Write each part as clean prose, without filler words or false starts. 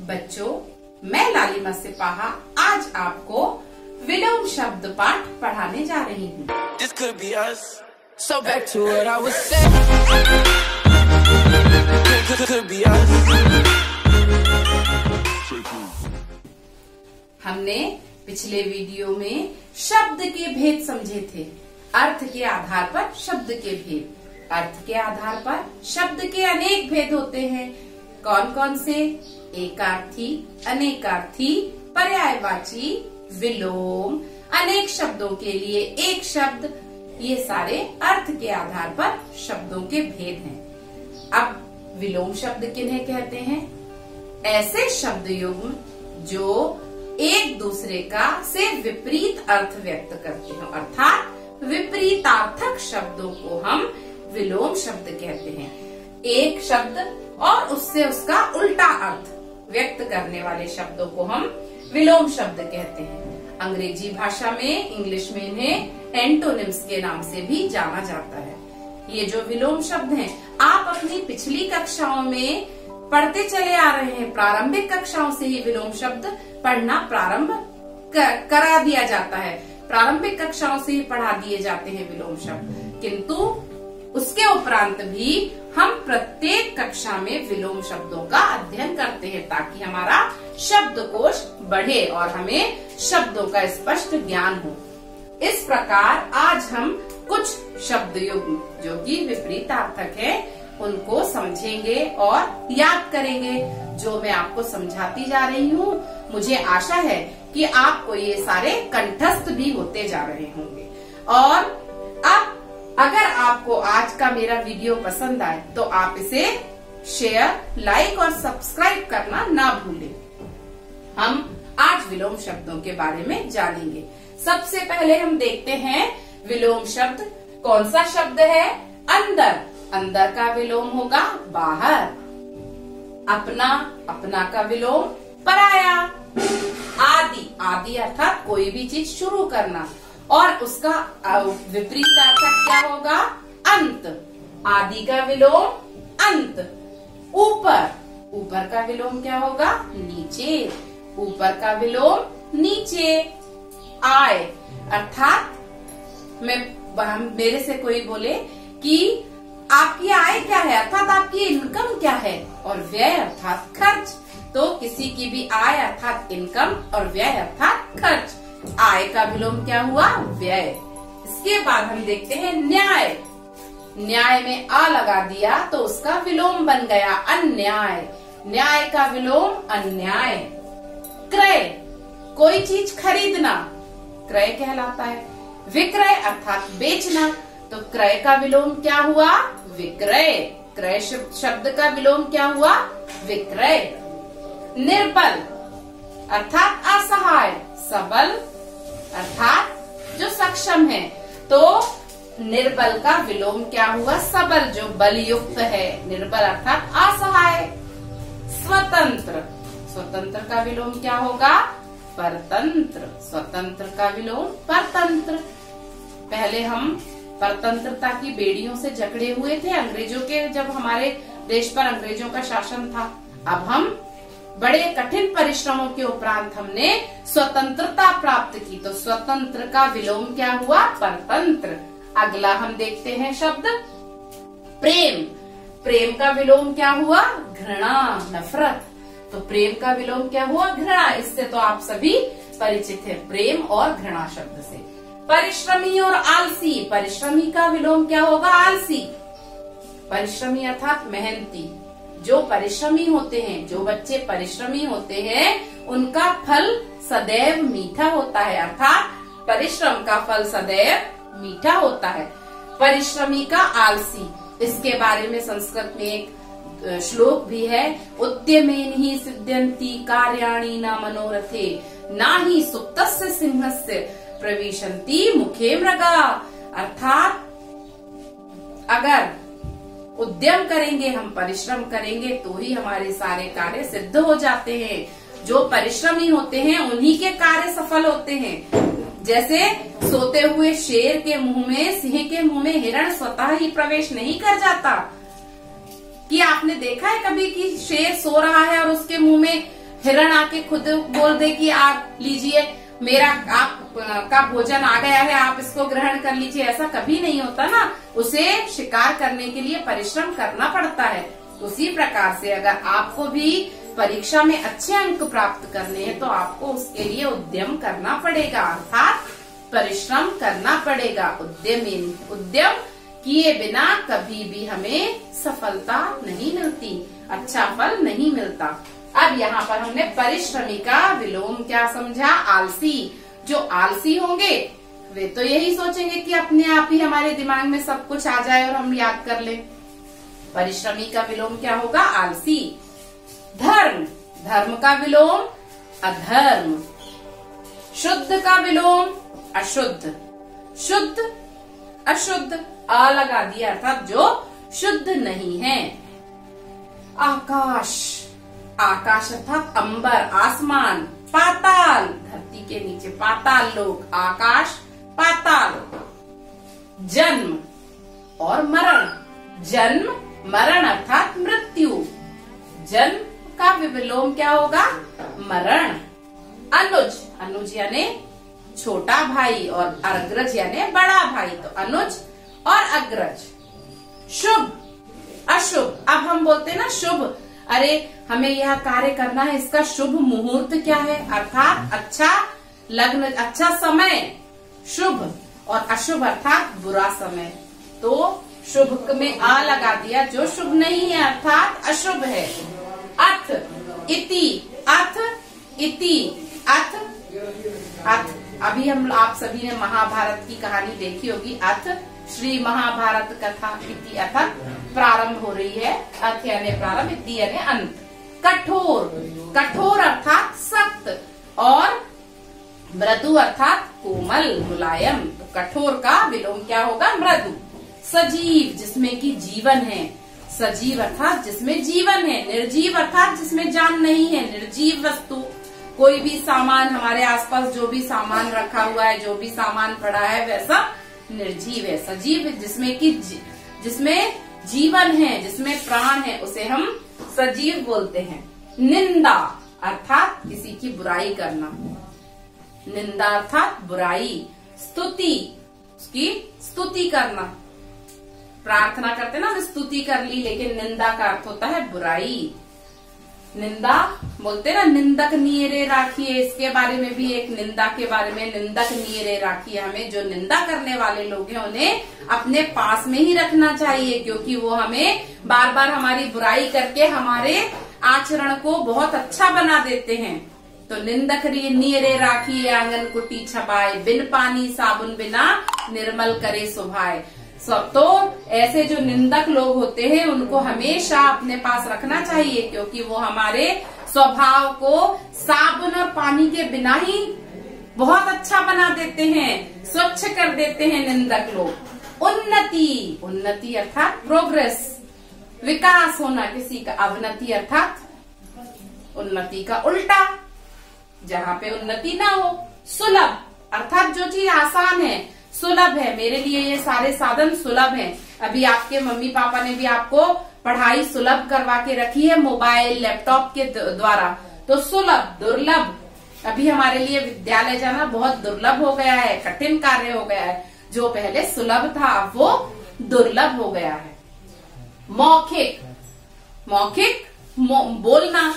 बच्चों, मैं लालिमा सिपाहा आज आपको विलोम शब्द पाठ पढ़ाने जा रही हूँ। This could be us. So back to what I was saying. Could be us. हमने पिछले वीडियो में शब्द के भेद समझे थे। अर्थ के आधार पर शब्द के भेद। अर्थ के आधार पर शब्द के अनेक भेद होते हैं। कौन कौन से? एकार्थी, अनेकार्थी, पर्यायवाची, विलोम। अनेक शब्दों के लिए एक शब्द, ये सारे अर्थ के आधार पर शब्दों के भेद हैं। अब विलोम शब्द किन्हें कहते हैं? ऐसे शब्द युग्म जो एक दूसरे का से विपरीत अर्थ व्यक्त करते हैं, अर्थात विपरीतार्थक शब्दों को हम विलोम शब्द कहते हैं। एक शब्द और उससे उसका उल्टा अर्थ व्यक्त करने वाले शब्दों को हम विलोम शब्द कहते हैं। अंग्रेजी भाषा में, इंग्लिश में इन्हें एंटोनिम्स के नाम से भी जाना जाता है। ये जो विलोम शब्द हैं, आप अपनी पिछली कक्षाओं में पढ़ते चले आ रहे हैं। प्रारंभिक कक्षाओं से ही विलोम शब्द पढ़ना प्रारंभ करा दिया जाता है। प्रारंभिक कक्षाओं से ही पढ़ा दिए जाते हैं विलोम शब्द, किंतु उसके उपरांत भी हम प्रत्येक कक्षा में विलोम शब्दों का अध्ययन करते हैं ताकि हमारा शब्दकोश बढ़े और हमें शब्दों का स्पष्ट ज्ञान हो। इस प्रकार आज हम कुछ शब्द युग्म जो कि विपरीतार्थक है उनको समझेंगे और याद करेंगे। जो मैं आपको समझाती जा रही हूँ, मुझे आशा है कि आपको ये सारे कंठस्थ भी होते जा रहे होंगे। और अब अगर आपको आज का मेरा वीडियो पसंद आए तो आप इसे शेयर, लाइक और सब्सक्राइब करना ना भूलें। हम आज विलोम शब्दों के बारे में जानेंगे। सबसे पहले हम देखते हैं विलोम शब्द कौन सा शब्द है? अंदर। अंदर का विलोम होगा बाहर। अपना, अपना का विलोम पराया। आदि, आदि अर्थात कोई भी चीज शुरू करना और उसका विपरीत अर्थक क्या होगा? अंत। आदि का विलोम अंत। ऊपर, ऊपर का विलोम क्या होगा? नीचे। ऊपर का विलोम नीचे। आय अर्थात मेरे से कोई बोले कि आपकी आय क्या है, अर्थात आपकी इनकम क्या है, और व्यय अर्थात खर्च। तो किसी की भी आय अर्थात इनकम और व्यय अर्थात खर्च। आय का विलोम क्या हुआ? व्यय। इसके बाद हम देखते हैं न्याय। न्याय में आ लगा दिया तो उसका विलोम बन गया अन्याय। न्याय का विलोम अन्याय। क्रय, कोई चीज खरीदना क्रय कहलाता है। विक्रय अर्थात बेचना, तो क्रय का विलोम क्या हुआ? विक्रय। क्रय शब्द का विलोम क्या हुआ? विक्रय। निर्बल अर्थात असहाय। सबल अर्थात जो सक्षम है, तो निर्बल का विलोम क्या हुआ? सबल, जो बलयुक्त है। निर्बल अर्थात असहाय। स्वतंत्र, स्वतंत्र का विलोम क्या होगा? परतंत्र। स्वतंत्र का विलोम परतंत्र। पहले हम परतंत्रता की बेड़ियों से जकड़े हुए थे अंग्रेजों के, जब हमारे देश पर अंग्रेजों का शासन था। अब हम बड़े कठिन परिश्रमों के उपरांत हमने स्वतंत्रता प्राप्त की, तो स्वतंत्र का विलोम क्या हुआ? परतंत्र। अगला हम देखते हैं शब्द प्रेम। प्रेम का विलोम क्या हुआ? घृणा, नफरत। तो प्रेम का विलोम क्या हुआ? घृणा। इससे तो आप सभी परिचित हैं, प्रेम और घृणा शब्द से। परिश्रमी और आलसी। परिश्रमी का विलोम क्या होगा? आलसी। परिश्रमी अर्थात मेहनती। जो परिश्रमी होते हैं, जो बच्चे परिश्रमी होते हैं, उनका फल सदैव मीठा होता है, अर्थात परिश्रम का फल सदैव मीठा होता है। परिश्रमी का आलसी, इसके बारे में संस्कृत में एक श्लोक भी है। उद्यमेन ही सिद्ध्यन्ति कार्याणि न मनोरथे, ना ही सुप्तस्य सिंहस्य प्रविशन्ति मुखे मृगा। अर्थात अगर उद्यम करेंगे, हम परिश्रम करेंगे, तो ही हमारे सारे कार्य सिद्ध हो जाते हैं। जो परिश्रमी होते हैं उन्हीं के कार्य सफल होते हैं। जैसे सोते हुए शेर के मुंह में, सिंह के मुंह में हिरण स्वतः ही प्रवेश नहीं कर जाता। कि आपने देखा है कभी कि शेर सो रहा है और उसके मुंह में हिरण आके खुद बोल दे कि आप लीजिए, मेरा आपका भोजन आ गया है, आप इसको ग्रहण कर लीजिए, ऐसा कभी नहीं होता ना। उसे शिकार करने के लिए परिश्रम करना पड़ता है। उसी प्रकार से अगर आपको भी परीक्षा में अच्छे अंक प्राप्त करने हैं तो आपको उसके लिए उद्यम करना पड़ेगा, अर्थात परिश्रम करना पड़ेगा। उद्यम किए बिना कभी भी हमें सफलता नहीं मिलती, अच्छा फल नहीं मिलता। अब यहाँ पर हमने परिश्रमी का विलोम क्या समझा? आलसी। जो आलसी होंगे वे तो यही सोचेंगे कि अपने आप ही हमारे दिमाग में सब कुछ आ जाए और हम याद कर लें। परिश्रमी का विलोम क्या होगा? आलसी। धर्म, धर्म का विलोम अधर्म। शुद्ध का विलोम अशुद्ध। शुद्ध अशुद्ध, आ लगा दिया, अर्थात जो शुद्ध नहीं है। आकाश, आकाश अर्थात अंबर, आसमान। पाताल, धरती के नीचे पाताल लोक, आकाश पाताल। जन्म और मरण, जन्म मरण अर्थात मृत्यु। जन्म का विलोम क्या होगा? मरण। अनुज, अनुज यानी छोटा भाई, और अग्रज यानी बड़ा भाई, तो अनुज और अग्रज। शुभ अशुभ, अब हम बोलते हैं ना शुभ, अरे हमें यह कार्य करना है, इसका शुभ मुहूर्त क्या है? अर्थात अच्छा लग्न, अच्छा समय। शुभ और अशुभ अर्थात बुरा समय। तो शुभ में आ लगा दिया, जो शुभ नहीं है अर्थात अशुभ है। अथ, इति, अथ इति, अथ अथ। अभी हम आप सभी ने महाभारत की कहानी देखी होगी। अथ श्री महाभारत कथा इति अथ प्रारंभ हो रही है। अथ यानी प्रारंभ, इति यानी अंत। कठोर, कठोर अर्थात सख्त, और मृदु अर्थात कोमल, मुलायम। तो कठोर का विलोम क्या होगा? मृदु। सजीव, जिसमें कि जीवन है। सजीव अर्थात जिसमें जीवन है। निर्जीव अर्थात जिसमें जान नहीं है, निर्जीव वस्तु। कोई भी सामान हमारे आसपास जो भी सामान रखा हुआ है, जो भी सामान पड़ा है, वैसा निर्जीव है। सजीव जिसमें कि जिसमें जीवन है, जिसमें प्राण है, उसे हम सजीव बोलते हैं। निंदा अर्थात किसी की बुराई करना। निंदा अर्थात बुराई। स्तुति, उसकी स्तुति करना। प्रार्थना करते ना, स्तुति कर ली, लेकिन निंदा का अर्थ होता है बुराई। निंदा बोलते ना, निंदक नियरे राखिए, इसके बारे में भी एक निंदा के बारे में, निंदक नियरे राखिए। हमें जो निंदा करने वाले लोग हैं उन्हें अपने पास में ही रखना चाहिए, क्योंकि वो हमें बार बार हमारी बुराई करके हमारे आचरण को बहुत अच्छा बना देते हैं। तो निंदक नियरे राखिए, आंगन कुटी छपाए, बिन पानी साबुन बिना निर्मल करे सुभाए। तो ऐसे जो निंदक लोग होते हैं उनको हमेशा अपने पास रखना चाहिए, क्योंकि वो हमारे स्वभाव को साबुन और पानी के बिना ही बहुत अच्छा बना देते हैं, स्वच्छ कर देते हैं निंदक लोग। उन्नति, उन्नति अर्थात प्रोग्रेस, विकास होना किसी का। अवनति अर्थात उन्नति का उल्टा, जहाँ पे उन्नति ना हो। सुलभ अर्थात जो चीज आसान है, सुलभ है, मेरे लिए ये सारे साधन सुलभ हैं। अभी आपके मम्मी पापा ने भी आपको पढ़ाई सुलभ करवा के रखी है मोबाइल लैपटॉप के द्वारा, तो सुलभ। दुर्लभ, अभी हमारे लिए विद्यालय जाना बहुत दुर्लभ हो गया है, कठिन कार्य हो गया है। जो पहले सुलभ था अब वो दुर्लभ हो गया है। मौखिक, मौखिक बोलना,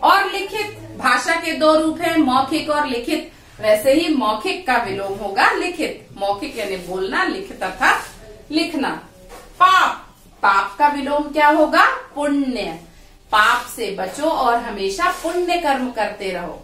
और लिखित, भाषा के दो रूप हैं, मौखिक और लिखित। वैसे ही मौखिक का विलोम होगा लिखित। मौखिक यानी बोलना, लिखित अर्थात लिखना। पाप, पाप का विलोम क्या होगा? पुण्य। पाप से बचो और हमेशा पुण्य कर्म करते रहो।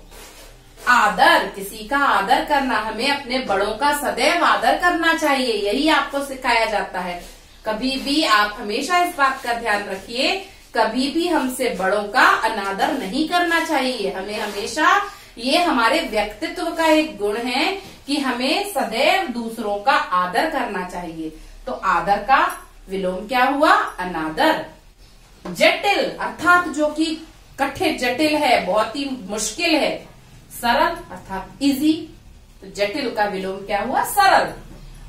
आदर, किसी का आदर करना, हमें अपने बड़ों का सदैव आदर करना चाहिए, यही आपको सिखाया जाता है। कभी भी आप हमेशा इस बात का ध्यान रखिए, कभी भी हमसे बड़ों का अनादर नहीं करना चाहिए। हमें हमेशा, ये हमारे व्यक्तित्व का एक गुण है कि हमें सदैव दूसरों का आदर करना चाहिए। तो आदर का विलोम क्या हुआ? अनादर। जटिल अर्थात जो कि कठिन, जटिल है, बहुत ही मुश्किल है। सरल अर्थात इजी, तो जटिल का विलोम क्या हुआ? सरल।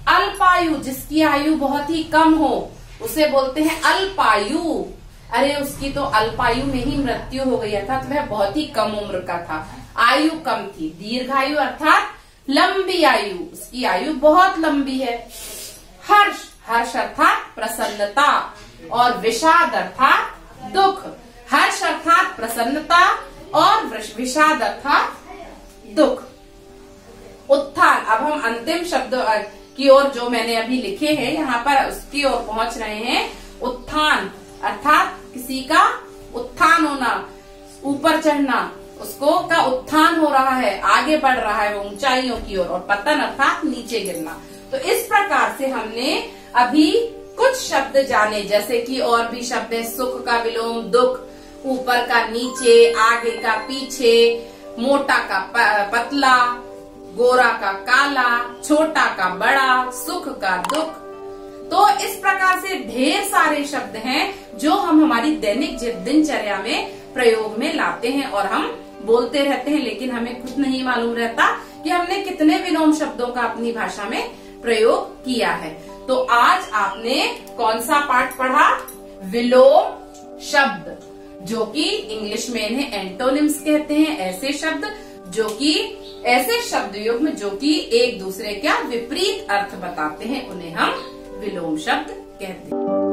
अल्पायु, जिसकी आयु बहुत ही कम हो उसे बोलते हैं अल्पायु। अरे उसकी तो अल्पायु में ही मृत्यु हो गई, अर्थात वह बहुत ही कम उम्र का था, आयु कम थी। दीर्घायु अर्थात लंबी आयु, उसकी आयु बहुत लंबी है। हर्ष, हर्ष अर्थात प्रसन्नता, और विषाद अर्थात दुख। हर्ष अर्थात प्रसन्नता और विषाद अर्थात दुख। उत्थान, अब हम अंतिम शब्द की ओर जो मैंने अभी लिखे हैं यहाँ पर उसकी ओर पहुंच रहे हैं। उत्थान अर्थात किसी का उत्थान होना, ऊपर चढ़ना, उसको का उत्थान हो रहा है, आगे बढ़ रहा है वो ऊंचाइयों की ओर। और पतन अर्थात नीचे गिरना। तो इस प्रकार से हमने अभी कुछ शब्द जाने, जैसे कि और भी शब्द है, सुख का विलोम दुख, ऊपर का नीचे, आगे का पीछे, मोटा का पतला, गोरा का काला, छोटा का बड़ा, सुख का दुख। तो इस प्रकार से ढेर सारे शब्द हैं जो हम हमारी दैनिक दिनचर्या में प्रयोग में लाते हैं और हम बोलते रहते हैं, लेकिन हमें खुद नहीं मालूम रहता कि हमने कितने विलोम शब्दों का अपनी भाषा में प्रयोग किया है। तो आज आपने कौन सा पाठ पढ़ा? विलोम शब्द, जो कि इंग्लिश में इन्हें एंटोनिम्स कहते हैं। ऐसे शब्द जो कि ऐसे शब्द युग्म जो कि एक दूसरे का विपरीत अर्थ बताते हैं, उन्हें हम विलोम शब्द कहते हैं।